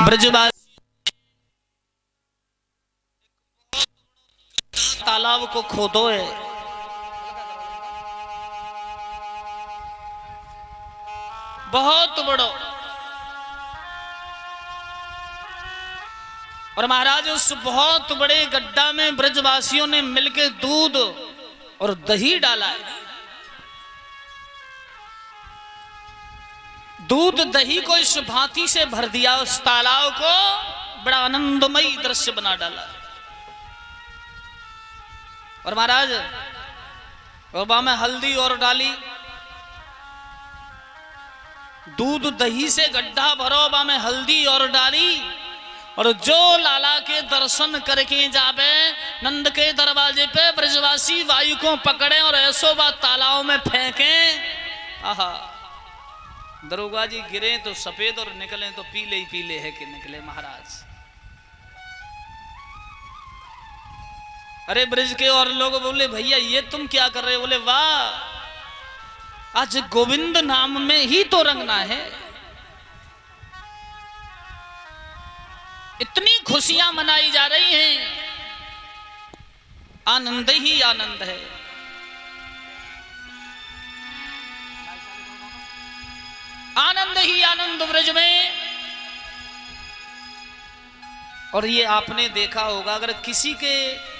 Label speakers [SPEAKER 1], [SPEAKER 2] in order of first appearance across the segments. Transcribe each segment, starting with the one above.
[SPEAKER 1] ब्रजवासी तालाब को खोदो है, बहुत बड़ो। और महाराज उस बहुत बड़े गड्ढा में ब्रजवासियों ने मिलकर दूध और दही डाला है। दूध दही को इस भांति से भर दिया, उस तालाब को बड़ा आनंदमयी दृश्य बना डाला। और महाराज वबा में हल्दी और डाली, दूध दही से गड्ढा भरो, वबा में हल्दी और डाली। और जो लाला के दर्शन करके जावे नंद के दरवाजे पे, ब्रजवासी वायु को पकड़े और ऐसो बात तालाब में फेंके। आहा, दरोगा जी गिरे तो सफेद और निकले तो पीले ही पीले है कि निकले महाराज। अरे ब्रज के और लोग बोले भैया ये तुम क्या कर रहे हो? बोले वाह, आज गोविंद नाम में ही तो रंगना है। इतनी खुशियां मनाई जा रही हैं, आनंद ही आनंद है। आनंद ही आनंद ब्रज में। और ये आपने देखा होगा, अगर किसी के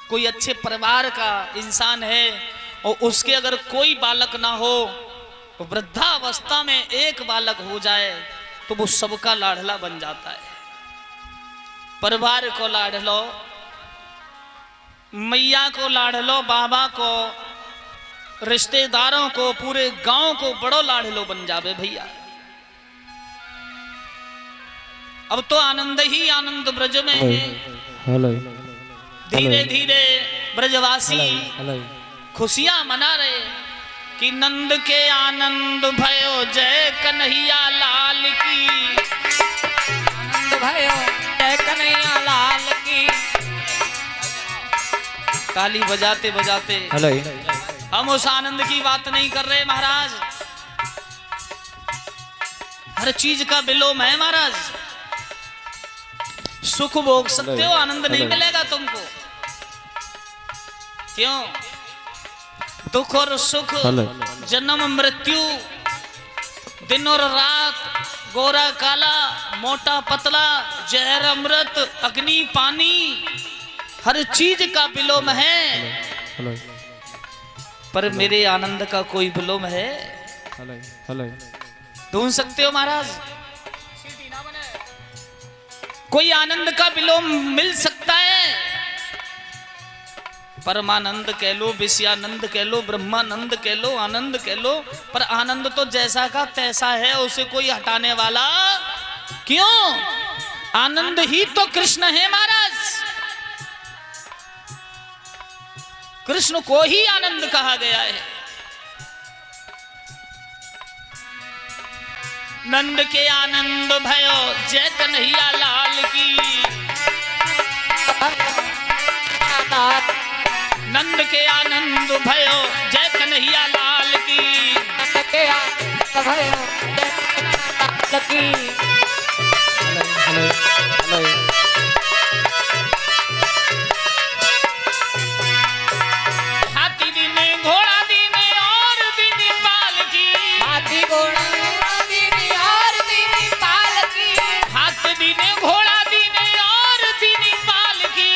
[SPEAKER 1] कोई अच्छे परिवार का इंसान है और उसके अगर कोई बालक ना हो तो वृद्धावस्था में एक बालक हो जाए तो वो सबका लाडला बन जाता है। परिवार को लाड लो, मैया को लाड लो, बाबा को, रिश्तेदारों को, पूरे गांव को बड़ो लाडलो बन जावे भैया। अब तो आनंद ही आनंद ब्रज में है। धीरे धीरे ब्रजवासी खुशियां मना रहे कि नंद के आनंद भयो जय कन्हैया लाल की,
[SPEAKER 2] आनंद भयो जय कन्हैया लाल की।
[SPEAKER 1] ताली बजाते बजाते हम उस आनंद की बात नहीं कर रहे महाराज। हर चीज का विलोम है महाराज। सुख भोग सकते हो, आनंद नहीं मिलेगा तुमको। क्यों? दुख और सुख, जन्म मृत्यु, दिन और रात, गोरा काला, मोटा पतला, जहर अमृत, अग्नि पानी, हर चीज का विलोम है। पर मेरे आनंद का कोई विलोम है? ढूंढ सकते हो महाराज? कोई आनंद का विलोम मिल सकता है? परमानंद कह लो, विषयानंद कह लो, ब्रह्मानंद कह लो, आनंद कह लो, पर आनंद तो जैसा का तैसा है, उसे कोई हटाने वाला क्यों? आनंद ही तो कृष्ण है महाराज। कृष्ण को ही आनंद कहा गया है। नंद के आनंद भयो जय कन्हैया लाल की, नंद के आनंद भयो जय कन्हैया लाल की,
[SPEAKER 2] नंद के आनंद भयो जय कन्हैया लाल की।
[SPEAKER 1] हाथी दीने घोड़ा दीने और दीनी पाल की,
[SPEAKER 2] हाथी घोड़ा दीनी और दीनी पाल की,
[SPEAKER 1] हाथ दीने घोड़ा दीने और दीनी पाल की,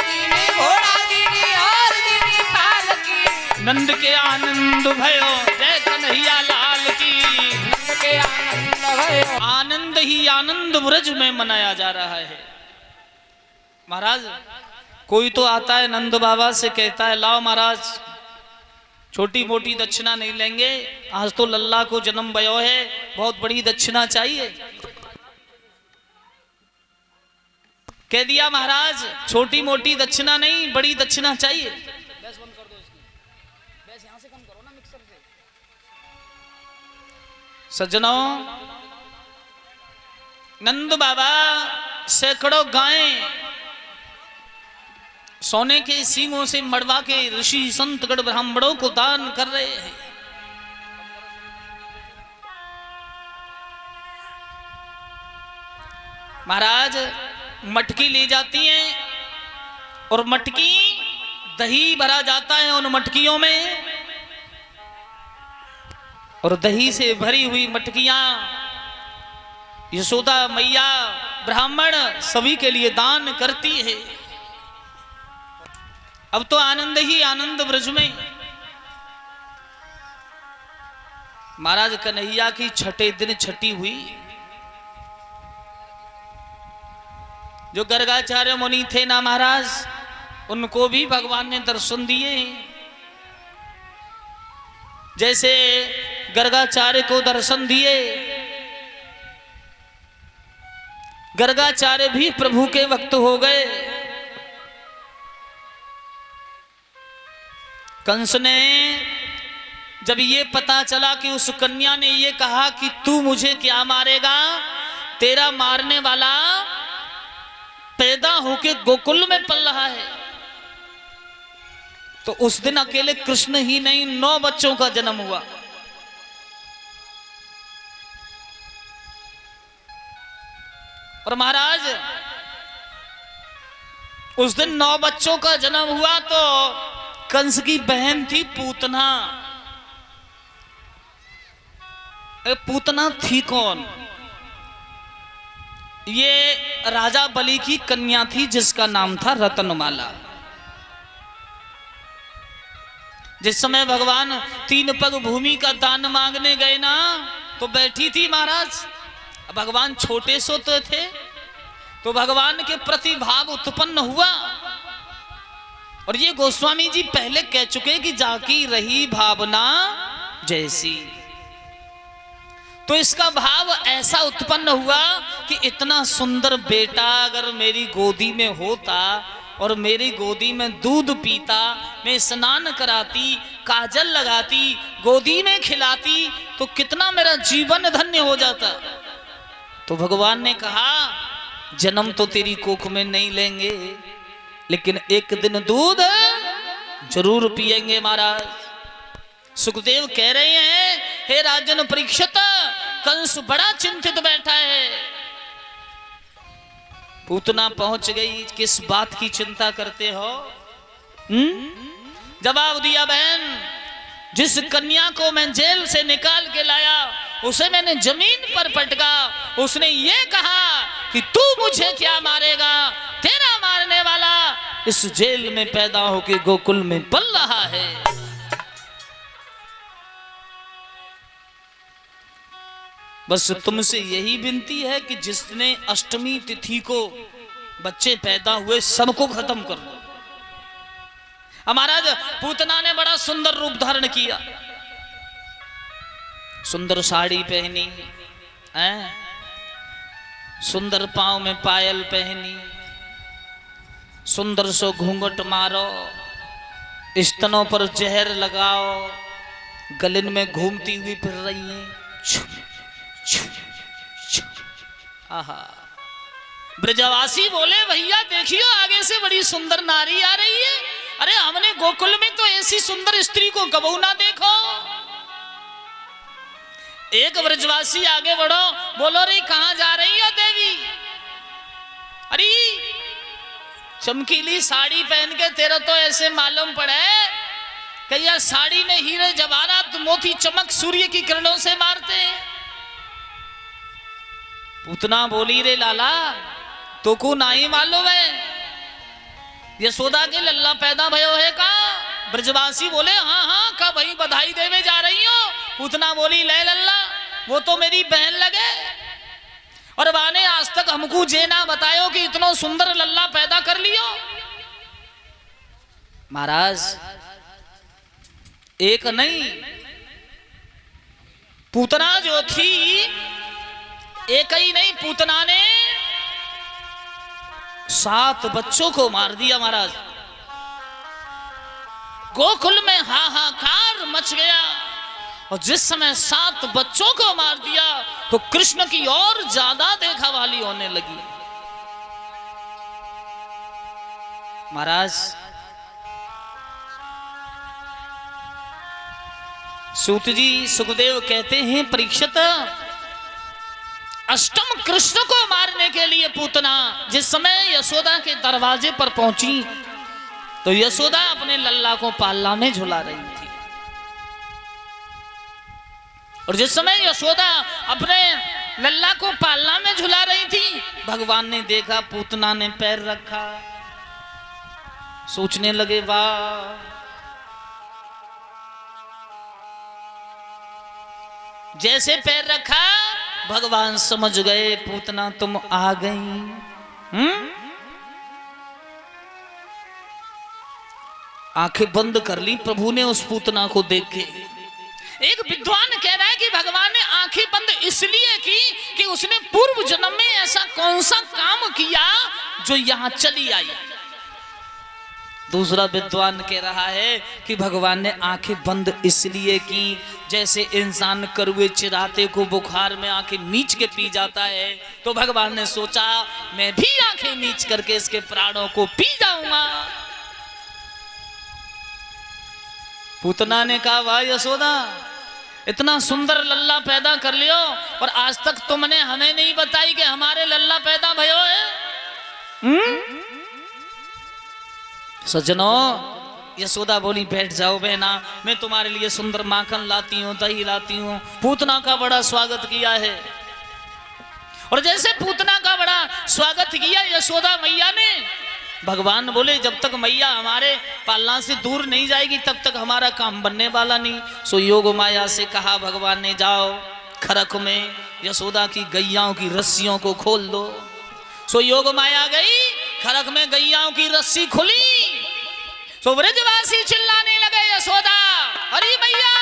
[SPEAKER 2] दीनी घोड़ा दीनी और दीनी पाल की।
[SPEAKER 1] नंद के आनंद भयो जय कन्हैया लाल की।
[SPEAKER 2] नंद के आनंद भयो,
[SPEAKER 1] आनंद ही आनंद ब्रज में मनाया जा रहा है महाराज। कोई तो आता है नंद बाबा से कहता है लाओ महाराज छोटी मोटी दक्षिणा नहीं लेंगे, आज तो लल्ला को जन्म भयो है, बहुत बड़ी दक्षिणा चाहिए। कह दिया महाराज छोटी मोटी दक्षिणा नहीं, बड़ी दक्षिणा चाहिए। बस बंद कर दो इसकी, बस यहां से कम करो ना मिक्सर से। सज्जनों, नंद बाबा सैकड़ों गायें सोने के सींगों से मड़वा के ऋषि संत गण ब्राह्मणों को दान कर रहे हैं। महाराज मटकी ली जाती है और मटकी दही भरा जाता है उन मटकियों में, और दही से भरी हुई मटकियां यशोदा मैया ब्राह्मण सभी के लिए दान करती है। अब तो आनंद ही आनंद ब्रज में। महाराज कन्हैया की छठे दिन छठी हुई। जो गर्गाचार्य मुनि थे ना महाराज, उनको भी भगवान ने दर्शन दिए। जैसे गर्गाचार्य को दर्शन दिए, गर्गाचार्य भी प्रभु के भक्त हो गए। कंस ने जब ये पता चला कि उस कन्या ने ये कहा कि तू मुझे क्या मारेगा, तेरा मारने वाला पैदा होके गोकुल में पल रहा है, तो उस दिन अकेले कृष्ण ही नहीं 9 बच्चों का जन्म हुआ। और महाराज उस दिन 9 बच्चों का जन्म हुआ तो कंस की बहन थी पूतना। पूतना थी कौन? ये राजा बलि की कन्या थी जिसका नाम था रतनमाला। जिस समय भगवान 3 पग भूमि का दान मांगने गए ना, तो बैठी थी महाराज। भगवान छोटे सो तो थे, तो भगवान के प्रति भाव उत्पन्न हुआ। और ये गोस्वामी जी पहले कह चुके कि जाकी रही भावना जैसी। तो इसका भाव ऐसा उत्पन्न हुआ कि इतना सुंदर बेटा अगर मेरी गोदी में होता और मेरी गोदी में दूध पीता, मैं स्नान कराती, काजल लगाती, गोदी में खिलाती, तो कितना मेरा जीवन धन्य हो जाता। तो भगवान ने कहा जन्म तो तेरी कोख में नहीं लेंगे, लेकिन एक दिन दूध जरूर पिएंगे महाराज। सुखदेव कह रहे हैं, हे राजन परीक्षित, कंस बड़ा चिंतित बैठा है। पूतना पहुंच गई, किस बात की चिंता करते हो? जवाब दिया, बहन जिस कन्या को मैं जेल से निकाल के लाया उसे मैंने जमीन पर पटका। उसने ये कहा कि तू मुझे क्या मारेगा, तेरा मारने वाला इस जेल में पैदा होकर गोकुल में पल रहा है। बस तुमसे यही विनती है कि जिसने अष्टमी तिथि को बच्चे पैदा हुए सबको खत्म कर दो। महाराज पूतना ने बड़ा सुंदर रूप धारण किया, सुंदर साड़ी पहनी, सुंदर पांव में पायल पहनी, सुंदर सो घूंघट मारो, स्तनों पर जहर लगाओ, गलन में घूमती हुई फिर रही है। आहा, ब्रजवासी बोले भैया देखियो आगे से बड़ी सुंदर नारी आ रही है। अरे हमने गोकुल में तो ऐसी सुंदर स्त्री को कबू ना देखो। एक ब्रजवासी आगे बढ़ो, बोलो रे कहां जा रही हो देवी? अरे चमकीली साड़ी पहन के तेरा तो ऐसे मालूम पड़े कि यह साड़ी में हीरे जवाहरात मोती चमक सूर्य की किरणों से मारते हैं। पूतना बोली, रे लाला तो को नहीं मालूम है यशोदा के लल्ला पैदा भयो है का? ब्रजवासी बोले हाँ हाँ, का वही बधाई देवे जा रही हो? पूतना बोली, ले लल्ला वो तो मेरी बहन लगे, और वाने आज तक हमको जे ना बतायो कि इतना सुंदर लल्ला पैदा कर लियो। महाराज एक नहीं, पूतना जो थी एक ही नहीं, पूतना ने 7 बच्चों को मार दिया महाराज। गोकुल में हाहाकार मच गया, और जिस समय 7 बच्चों को मार दिया तो कृष्ण की और ज्यादा देखा वाली होने लगी। महाराज सूत जी सुखदेव कहते हैं, परीक्षित अष्टम कृष्ण को मारने के लिए पूतना जिस समय यशोदा के दरवाजे पर पहुंची तो यशोदा अपने लल्ला को पालना में झुला रही थी। और जिस समय यशोदा अपने लल्ला को पालना में झुला रही थी, भगवान ने देखा पूतना ने पैर रखा, सोचने लगे वाह, जैसे पैर रखा भगवान समझ गए पूतना तुम आ गई। आंखें बंद कर ली प्रभु ने उस पूतना को देख के। एक विद्वान कह रहा है कि भगवान ने आंखें बंद इसलिए की कि उसने पूर्व जन्म में ऐसा कौन सा काम किया जो यहां चली आई। दूसरा विद्वान कह रहा है कि भगवान ने आंखें बंद इसलिए की जैसे इंसान करुए चिराते को बुखार में आंखें मीच के पी जाता है, तो भगवान ने सोचा मैं भी आंखें मीच करके इसके प्राणों को पी जाऊंगा। पूतना ने कहा वाह यशोदा, इतना सुंदर लल्ला पैदा कर लियो और आज तक तुमने हमें नहीं बताई कि हमारे लल्ला पैदा भयो है। सज्जनों, यशोदा बोली बैठ जाओ बहना, मैं तुम्हारे लिए सुंदर माखन लाती हूँ, दही लाती हूँ। पूतना का बड़ा स्वागत किया है। और जैसे पूतना का बड़ा स्वागत किया यशोदा मैया ने, भगवान बोले जब तक मैया हमारे पालना से दूर नहीं जाएगी तब तक हमारा काम बनने वाला नहीं। सो योग माया से कहा भगवान ने जाओ खरक में यशोदा की गैयाओं की रस्सियों को खोल दो। सो योग माया गई, खरक में गैयाओं की रस्सी खुली। सो ब्रजवासी चिल्लाने लगे यशोदा, अरे मैया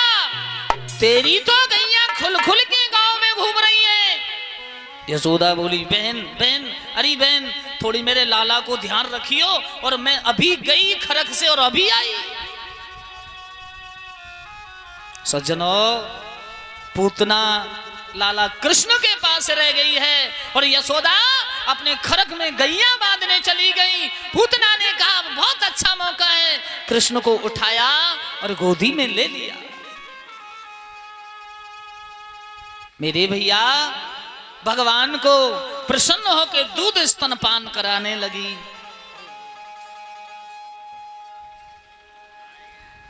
[SPEAKER 1] तेरी तो गैया खुल खुल के गांव में घूम रही है। यशोदा बोली बहन बहन, अरे बहन थोड़ी मेरे लाला को ध्यान रखियो, और मैं अभी गई खरक से और अभी आई। सज्जनों, पूतना लाला कृष्ण के पास रह गई है और यशोदा अपने खरक में गैया बांधने चली गई। पूतना ने कहा बहुत अच्छा मौका है, कृष्ण को उठाया और गोदी में ले लिया। मेरे भैया भगवान को प्रसन्न होकर दूध स्तनपान कराने लगी।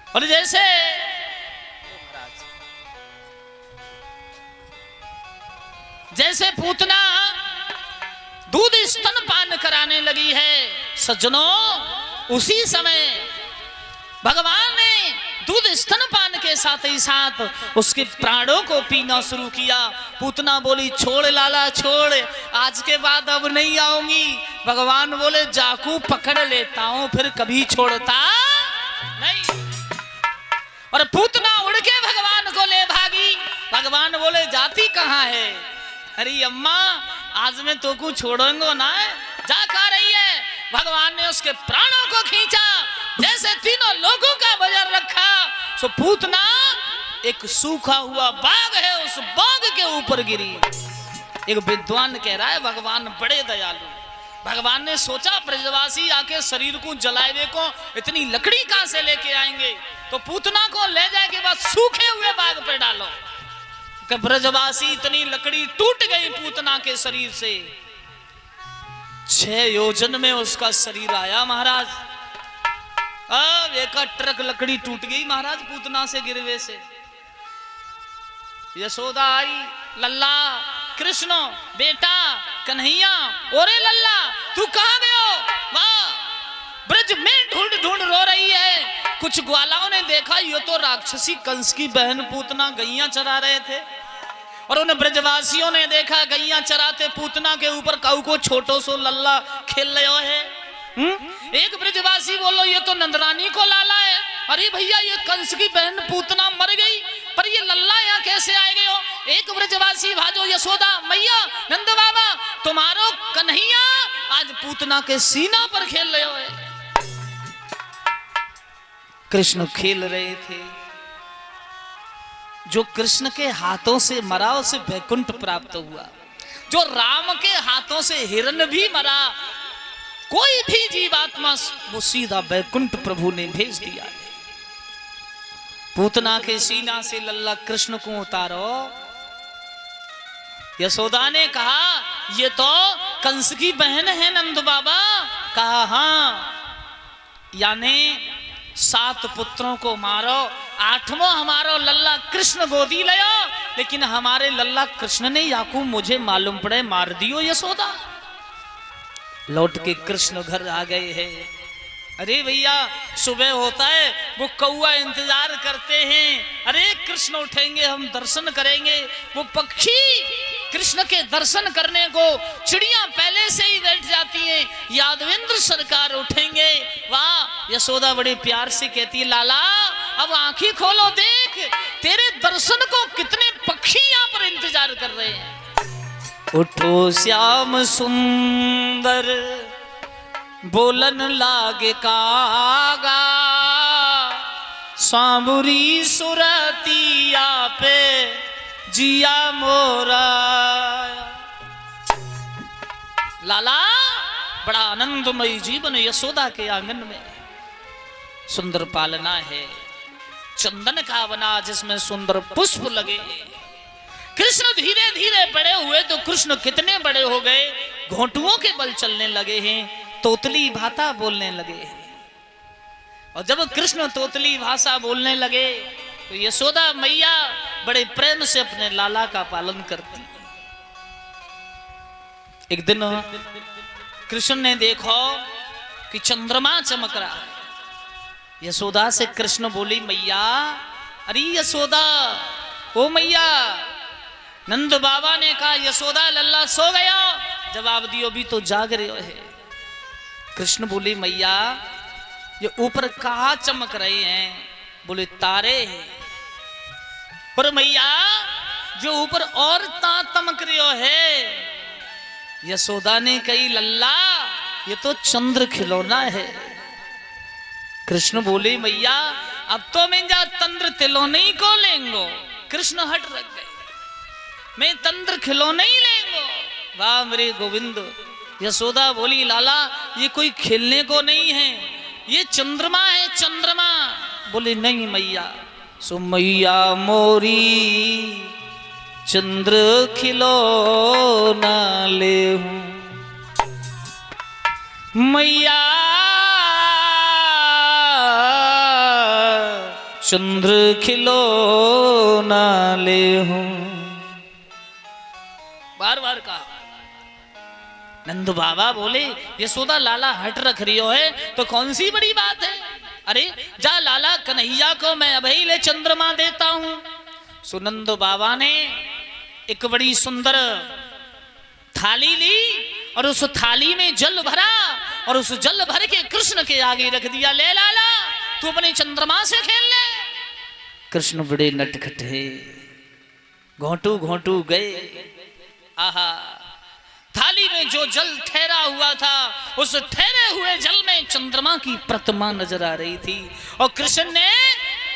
[SPEAKER 1] और जैसे पूतना दूध स्तनपान कराने लगी है, सज्जनों उसी समय भगवान ने दूध स्तनपान के साथ ही साथ उसके प्राणों को पीना शुरू किया। पूतना बोली छोड़ लाला छोड़, आज के बाद अब नहीं आऊंगी। भगवान बोले जाकू पकड़ लेता हूं, फिर कभी छोड़ता नहीं। और पूतना उड़ के भगवान को ले भागी। भगवान बोले जाती कहाँ है? अरे अम्मा आज मैं तो को छोड़ूंगा ना, जा खा रही है। भगवान ने उसके प्राणों को खींचा, जैसे तीनों लोगों का वजन रखा। सो पूतना एक सूखा हुआ बाग है, उस बाग के ऊपर गिरी। एक विद्वान कह रहा है भगवान बड़े दयालु। भगवान ने सोचा ब्रजवासी आके शरीर को जलाए को इतनी लकड़ी कहां से लेके आएंगे, तो पूतना को ले जाए के बाद सूखे हुए बाग पे डालो। कि ब्रजवासी इतनी लकड़ी टूट गई पूतना के शरीर से, 6 योजन में उसका शरीर आया महाराज। अब एक ट्रक लकड़ी टूट गई महाराज पूतना से गिरवे से। यशोदा आई, लल्ला कृष्ण बेटा कन्हैया, ओरे लल्ला तू कहां गयो? वाह, ब्रज में ढूंढ ढूंढ रो रही है। कुछ ग्वालाओं ने देखा ये तो राक्षसी कंस की बहन पूतना गैया चरा रहे थे, और उन ब्रजवासियों ने देखा गैया चराते पूतना के ऊपर काऊ को छोटो सो लल्ला खेल रहे है। एक ब्रजवासी बोलो ये तो नंदरानी को लाला है। अरे भैया ये कंस की बहन पूतना मर गई, पर ये लल्ला यहाँ कैसे आए गए हो? एक ब्रजवासी भाजो यशोदा मैया नंद बाबा तुम्हारो कन्हैया आज पूतना के सीना पर खेल रहे हो। कृष्ण खेल रहे थे, जो कृष्ण के हाथों से मरा उसे वैकुंठ प्राप्त हुआ। जो राम के हाथों से हिरण भी मरा, कोई भी जीवात्मा वो सीधा वैकुंठ प्रभु ने भेज दिया। पूतना के सीना से लल्ला कृष्ण को उतारो, यशोदा ने कहा ये तो कंस की बहन है नंद बाबा। कहा हाँ, यानी 7 पुत्रों को मारो, 8वां हमारो लल्ला कृष्ण गोदी लियो, लेकिन हमारे लल्ला कृष्ण ने याकूब मुझे मालूम पड़े मार दियो यशोदा। लौट के कृष्ण घर आ गए हैं। अरे भैया सुबह होता है, वो कौआ इंतजार करते हैं, अरे कृष्ण उठेंगे हम दर्शन करेंगे। वो पक्षी कृष्ण के दर्शन करने को चिड़िया पहले से ही बैठ जाती हैं, यादवेंद्र सरकार उठेंगे। वाह, यशोदा बड़े प्यार से कहती है लाला अब आंखें खोलो, देख तेरे दर्शन को कितने पक्षी यहाँ पर इंतजार कर रहे हैं। उठो श्याम सुंदर बोलन लागे कागा, सांबुरी सुरतिया पे जिया मोरा। लाला बड़ा आनंदमय जीवन यशोदा के आंगन में, सुंदर पालना है, चंदन का बना जिसमें सुंदर पुष्प लगे। कृष्ण धीरे धीरे बड़े हुए तो कृष्ण कितने बड़े हो गए, घोंटुओं के बल चलने लगे हैं, तोतली भाषा बोलने लगे हैं। और जब कृष्ण तोतली भाषा बोलने लगे तो यशोदा मैया बड़े प्रेम से अपने लाला का पालन करती है। एक दिन कृष्ण ने देखो कि चंद्रमा चमक रहा है। यशोदा से कृष्ण बोली मैया, अरे यशोदा ओ मैया। नंद बाबा ने कहा यशोदा लल्ला सो गया, जवाब दियो भी तो जाग रहे है। कृष्ण बोली मैया ये ऊपर कहाँ चमक रहे हैं? बोले तारे हैं। पर मैया जो ऊपर और चमक रहे है। यशोदा ने कही लल्ला ये तो चंद्र खिलौना है। कृष्ण बोले मैया अब तो मैं जा तंद्र खिलौने ही को लेंगो। कृष्ण हट रख गए, मैं तंद्र खिलौने ही लेंगो। वाह मेरे गोविंद। यशोदा बोली लाला ये कोई खेलने को नहीं है, ये चंद्रमा है चंद्रमा। बोले नहीं मैया। सो मैया मोरी चंद्र खिलौना ले हूं, मैया चंद्र खिलौना ले हूं। बार बार कहा। नंद बाबा बोले यशोदा लाला हट रख रही हो है तो कौन सी बड़ी बात है। अरे जा लाला कन्हैया को मैं अभी ले चंद्रमा देता हूं। सुनंद बाबा ने एक बड़ी सुंदर थाली ली और उस थाली में जल भरा और उस जल भर के कृष्ण के आगे रख दिया। ले लाला तू अपने चंद्रमा से खेल ले। कृष्ण बड़े नटखट है, घोंटू घोंटू गए। आहा, थाली में जो जल ठहरा हुआ था उस ठहरे हुए जल में चंद्रमा की प्रतिमा नजर आ रही थी। और कृष्ण ने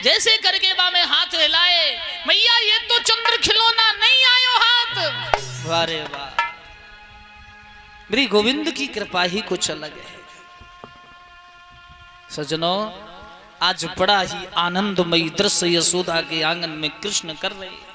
[SPEAKER 1] जैसे करके बामे हाथ हिलाए, मैया ये तो चंद्र खिलौना नहीं आयो हाथ। वारे वाह, मेरी गोविंद की कृपा ही कुछ अलग है। सजनों आज बड़ा ही आनंदमयी दृश्य यशोदा के आंगन में कृष्ण कर रहे हैं।